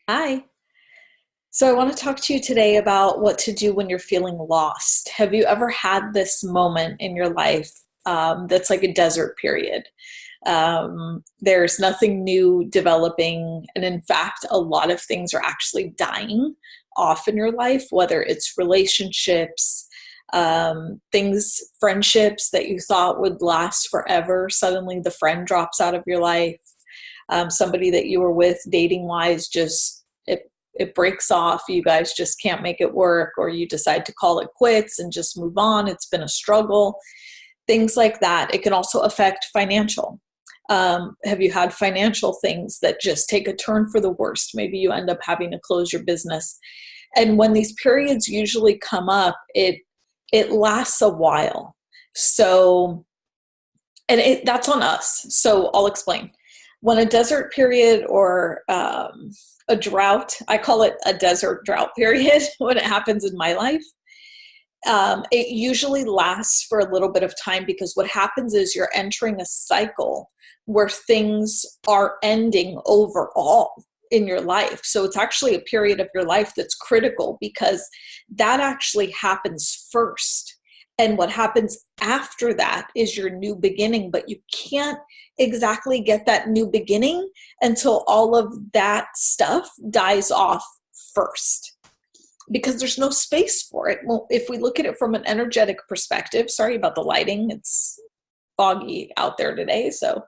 Hi. So I want to talk to you today about what to do when you're feeling lost. Have you ever had this moment in your life that's like a desert period? There's nothing new developing, and in fact, a lot of things are actually dying off in your life, whether it's relationships, things, friendships that you thought would last forever. Suddenly, the friend drops out of your life. Somebody that you were with dating wise just it breaks off. You guys just can't make it work, or you decide to call it quits and just move on. It's been a struggle, things like that. It can also affect financial. Have you had financial things that just take a turn for the worst? Maybe you end up having to close your business. And when these periods usually come up, it lasts a while. So, and that's on us. So I'll explain. When a desert period or a drought, I call it a desert drought period when it happens in my life, it usually lasts for a little bit of time, because what happens is you're entering a cycle where things are ending overall in your life. So it's actually a period of your life that's critical, because that actually happens first. And what happens after that is your new beginning, but you can't exactly get that new beginning until all of that stuff dies off first, because there's no space for it. Well, if we look at it from an energetic perspective, sorry about the lighting, it's foggy out there today. So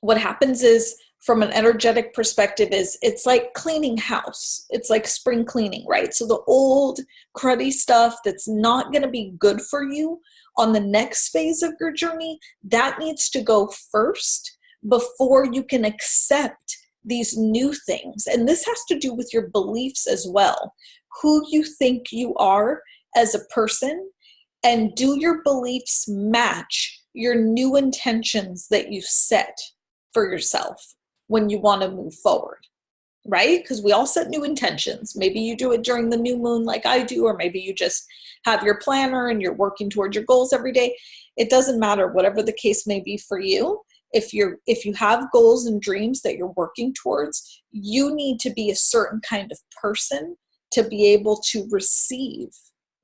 what happens is, from an energetic perspective, is it's like cleaning house. It's like spring cleaning, right? So the old cruddy stuff that's not going to be good for you on the next phase of your journey, that needs to go first before you can accept these new things. And this has to do with your beliefs as well, who you think you are as a person, and do your beliefs match your new intentions that you set for yourself when you want to move forward, right? Because we all set new intentions. Maybe you do it during the new moon like I do, or maybe you just have your planner and you're working towards your goals every day. It doesn't matter, whatever the case may be for you. If you have goals and dreams that you're working towards, you need to be a certain kind of person to be able to receive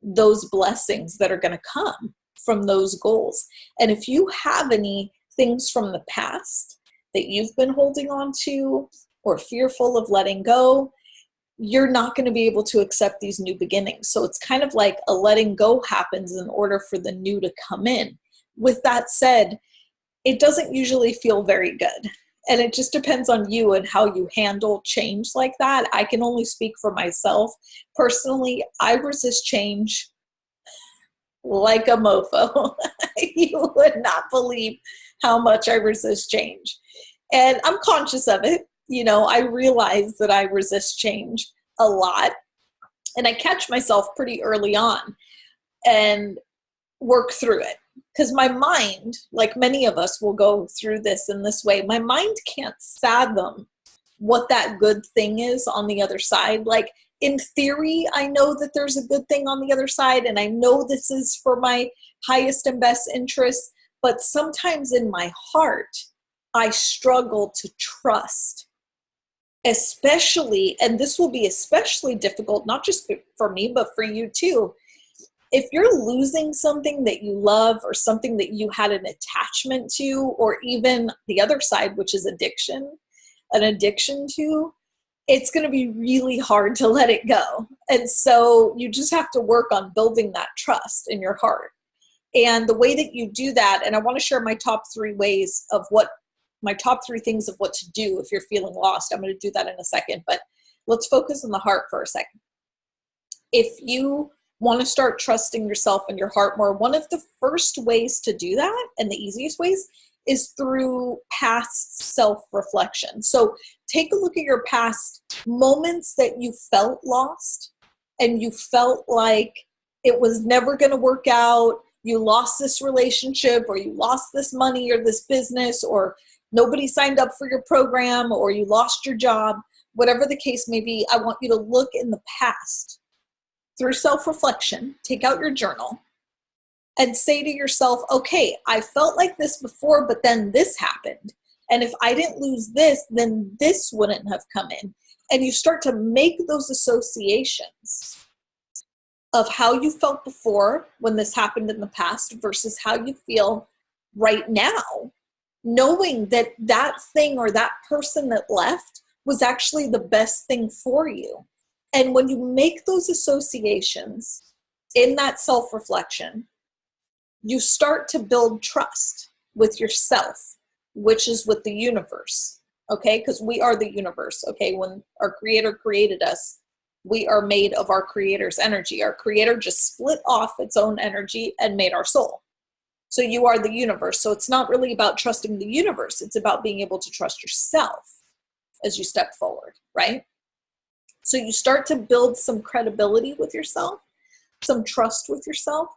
those blessings that are going to come from those goals. And if you have any things from the past that you've been holding on to or fearful of letting go, you're not going to be able to accept these new beginnings. So it's kind of like a letting go happens in order for the new to come in. With that said, it doesn't usually feel very good. And it just depends on you and how you handle change like that. I can only speak for myself. Personally, I resist change like a mofo. You would not believe how much I resist change. And I'm conscious of it. I realize that I resist change a lot. And I catch myself pretty early on and work through it. Because my mind, like many of us will go through this in this way, my mind can't fathom what that good thing is on the other side. Like, in theory, I know that there's a good thing on the other side, and I know this is for my highest and best interest, but sometimes in my heart, I struggle to trust, especially, and this will be especially difficult, not just for me, but for you too. If you're losing something that you love, or something that you had an attachment to, or even the other side, which is an addiction to, it's going to be really hard to let it go. And so you just have to work on building that trust in your heart. And the way that you do that, and I want to share my top three things of what to do if you're feeling lost. I'm going to do that in a second, but let's focus on the heart for a second. If you want to start trusting yourself and your heart more, one of the first ways to do that, and the easiest ways, is through past self-reflection. So take a look at your past moments that you felt lost, and you felt like it was never going to work out. You lost this relationship, or you lost this money, or this business, or nobody signed up for your program, or you lost your job. Whatever the case may be, I want you to look in the past through self-reflection, take out your journal, and say to yourself, okay, I felt like this before, but then this happened. And if I didn't lose this, then this wouldn't have come in. And you start to make those associations of how you felt before when this happened in the past versus how you feel right now, knowing that that thing or that person that left was actually the best thing for you. And when you make those associations in that self-reflection, you start to build trust with yourself, which is with the universe, okay? Because we are the universe, okay? When our creator created us, we are made of our creator's energy. Our creator just split off its own energy and made our soul. So you are the universe. So it's not really about trusting the universe. It's about being able to trust yourself as you step forward, right? So you start to build some credibility with yourself, some trust with yourself.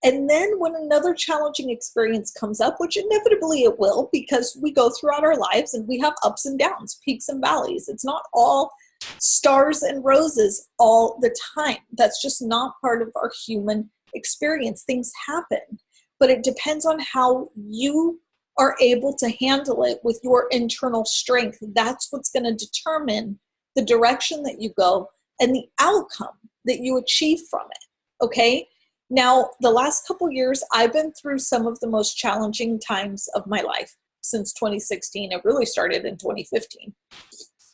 And then when another challenging experience comes up, which inevitably it will, because we go throughout our lives and we have ups and downs, peaks and valleys. It's not all stars and roses all the time. That's just not part of our human experience. Things happen, but it depends on how you are able to handle it with your internal strength. That's what's going to determine the direction that you go and the outcome that you achieve from it. Okay. Now, the last couple years, I've been through some of the most challenging times of my life since 2016. It really started in 2015.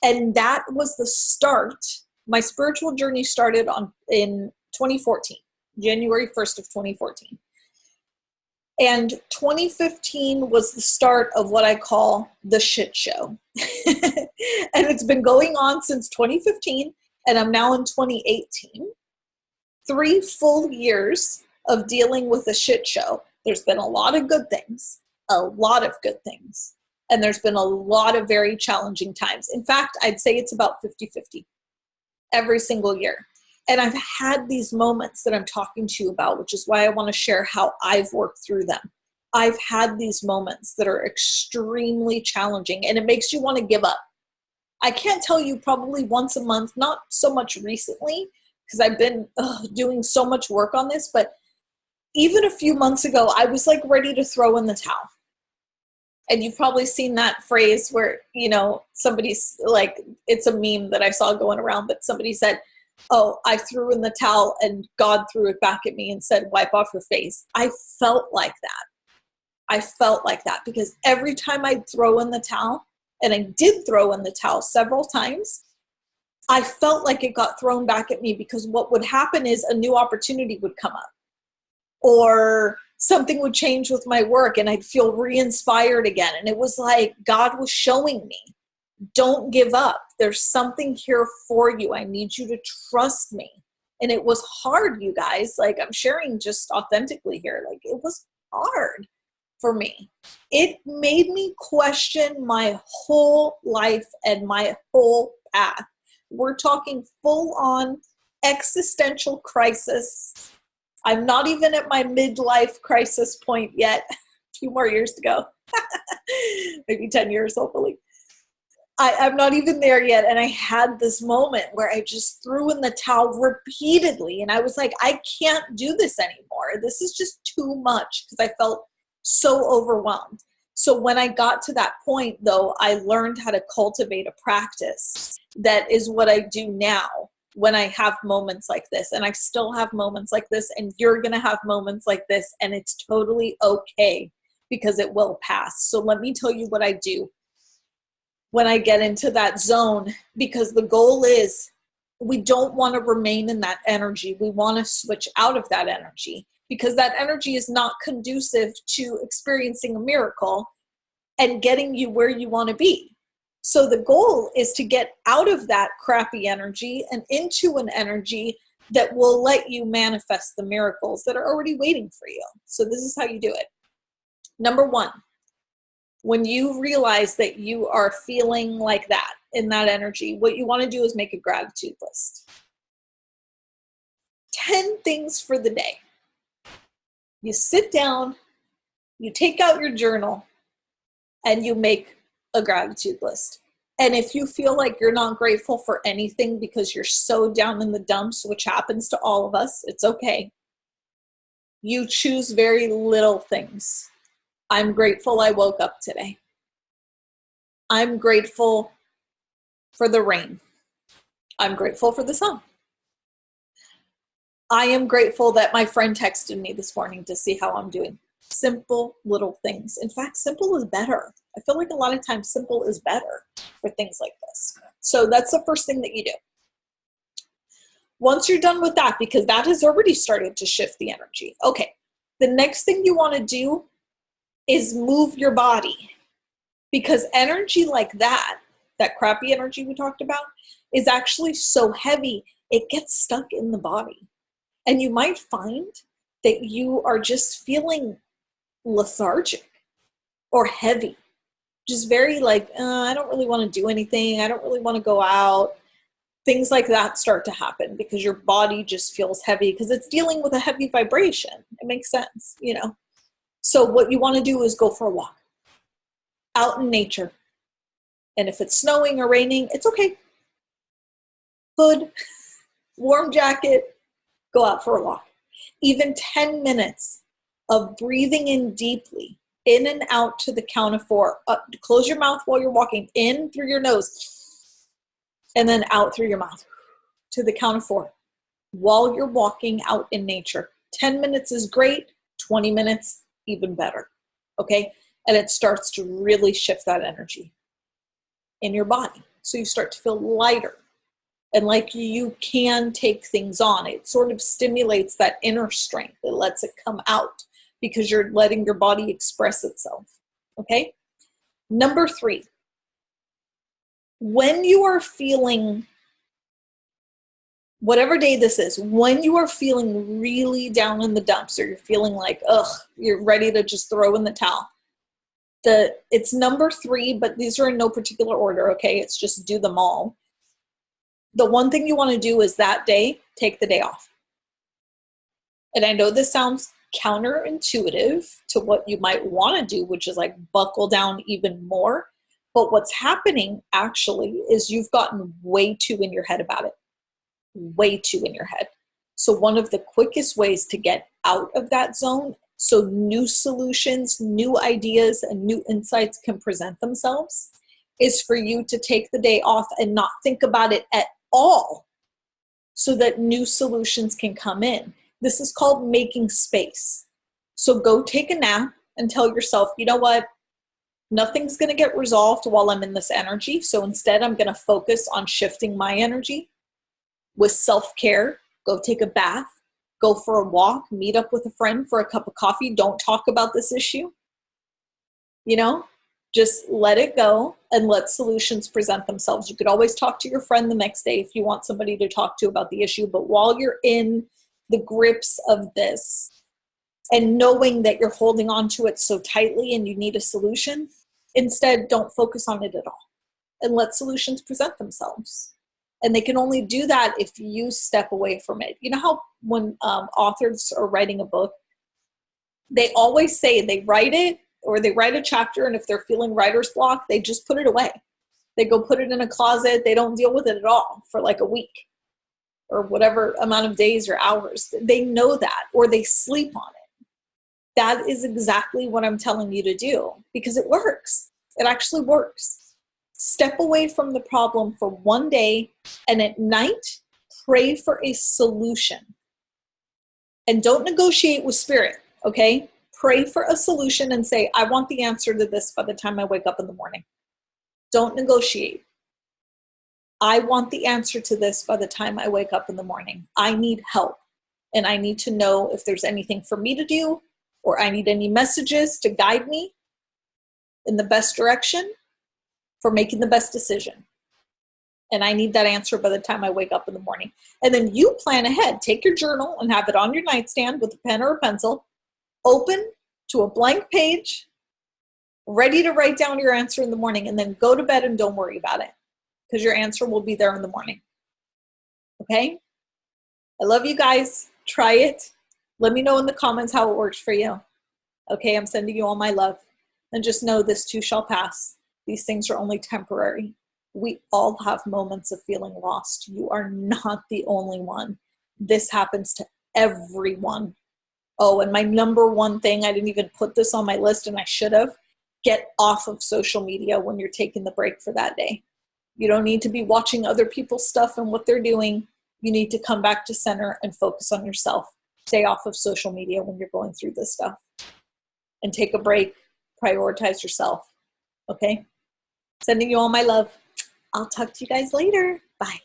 And that was the start. My spiritual journey started in 2014, January 1st of 2014. And 2015 was the start of what I call the shit show. And it's been going on since 2015, and I'm now in 2018. 3 full years of dealing with a shit show. There's been a lot of good things, and there's been a lot of very challenging times. In fact, I'd say it's about 50-50 every single year. And I've had these moments that I'm talking to you about, which is why I want to share how I've worked through them. I've had these moments that are extremely challenging, and it makes you want to give up. I can't tell you, probably once a month, not so much recently, because I've been doing so much work on this, but even a few months ago, I was like ready to throw in the towel. And you've probably seen that phrase where, you know, somebody's like, it's a meme that I saw going around, but somebody said, oh, I threw in the towel and God threw it back at me and said, wipe off your face. I felt like that. Because every time I'd throw in the towel, and I did throw in the towel several times, I felt like it got thrown back at me, because what would happen is a new opportunity would come up, or something would change with my work and I'd feel re-inspired again. And it was like God was showing me, don't give up. There's something here for you. I need you to trust me. And it was hard, you guys. Like, I'm sharing just authentically here. Like, it was hard for me. It made me question my whole life and my whole path. We're talking full on existential crisis. I'm not even at my midlife crisis point yet. A few more years to go. Maybe 10 years, hopefully. I'm not even there yet. And I had this moment where I just threw in the towel repeatedly. And I was like, I can't do this anymore. This is just too much, because I felt so overwhelmed. So when I got to that point, though, I learned how to cultivate a practice. That is what I do now when I have moments like this. And I still have moments like this, and you're going to have moments like this, and it's totally okay, because it will pass. So let me tell you what I do when I get into that zone, because the goal is, we don't want to remain in that energy. We want to switch out of that energy, because that energy is not conducive to experiencing a miracle and getting you where you want to be. So the goal is to get out of that crappy energy and into an energy that will let you manifest the miracles that are already waiting for you. So this is how you do it. Number 1, when you realize that you are feeling like that, in that energy, what you want to do is make a gratitude list. 10 things for the day. You sit down, you take out your journal, and you make a gratitude list. And if you feel like you're not grateful for anything because you're so down in the dumps, which happens to all of us, it's okay. You choose very little things. I'm grateful I woke up today. I'm grateful for the rain. I'm grateful for the sun. I am grateful that my friend texted me this morning to see how I'm doing. Simple little things. In fact, simple is better. I feel like a lot of times simple is better for things like this. So that's the first thing that you do. Once you're done with that, because that has already started to shift the energy. Okay, the next thing you want to do is move your body, because energy like that crappy energy we talked about, is actually so heavy, it gets stuck in the body. And you might find that you are just feeling lethargic or heavy, just very like, I don't really want to do anything. I don't really want to go out. Things like that start to happen because your body just feels heavy because it's dealing with a heavy vibration. It makes sense, you know? So what you want to do is go for a walk out in nature. And if it's snowing or raining, it's okay. Hood, warm jacket, go out for a walk. Even 10 minutes of breathing in deeply, in and out to the count of 4. Close your mouth while you're walking, in through your nose, and then out through your mouth to the count of 4 while you're walking out in nature. 10 minutes is great, 20 minutes, even better, okay? And it starts to really shift that energy in your body. So you start to feel lighter and like you can take things on. It sort of stimulates that inner strength. It lets it come out because you're letting your body express itself, okay? Number 3, when you are feeling, whatever day this is, when you are feeling really down in the dumps or you're feeling like, you're ready to just throw in the towel, it's number 3, but these are in no particular order, okay? It's just do them all. The one thing you want to do is that day, take the day off. And I know this sounds counterintuitive to what you might want to do, which is like buckle down even more. But what's happening actually is you've gotten way too in your head about it. Way too in your head. So one of the quickest ways to get out of that zone, so new solutions, new ideas, and new insights can present themselves, is for you to take the day off and not think about it at all so that new solutions can come in. This is called making space. So go take a nap and tell yourself, you know what? Nothing's going to get resolved while I'm in this energy. So instead, I'm going to focus on shifting my energy with self-care. Go take a bath, go for a walk, meet up with a friend for a cup of coffee. Don't talk about this issue. You know, just let it go and let solutions present themselves. You could always talk to your friend the next day if you want somebody to talk to about the issue. But while you're in the grips of this and knowing that you're holding on to it so tightly and you need a solution, instead, don't focus on it at all and let solutions present themselves. And they can only do that if you step away from it. You know how when authors are writing a book, they always say they write it or they write a chapter, and if they're feeling writer's block, they just put it away. They go put it in a closet. They don't deal with it at all for like a week or whatever amount of days or hours. They know that, or they sleep on it. That is exactly what I'm telling you to do because it works. It actually works. Step away from the problem for one day, and at night, pray for a solution. And don't negotiate with spirit, okay? Pray for a solution and say, I want the answer to this by the time I wake up in the morning. Don't negotiate. I want the answer to this by the time I wake up in the morning. I need help, and I need to know if there's anything for me to do, or I need any messages to guide me in the best direction for making the best decision. And I need that answer by the time I wake up in the morning. And then you plan ahead. Take your journal and have it on your nightstand with a pen or a pencil, open to a blank page, ready to write down your answer in the morning, and then go to bed and don't worry about it because your answer will be there in the morning. Okay? I love you guys. Try it. Let me know in the comments how it works for you. Okay, I'm sending you all my love. And just know this too shall pass. These things are only temporary. We all have moments of feeling lost. You are not the only one. This happens to everyone. Oh, and my number one thing, I didn't even put this on my list and I should have, get off of social media when you're taking the break for that day. You don't need to be watching other people's stuff and what they're doing. You need to come back to center and focus on yourself. Stay off of social media when you're going through this stuff. And take a break. Prioritize yourself. Okay? Sending you all my love. I'll talk to you guys later. Bye.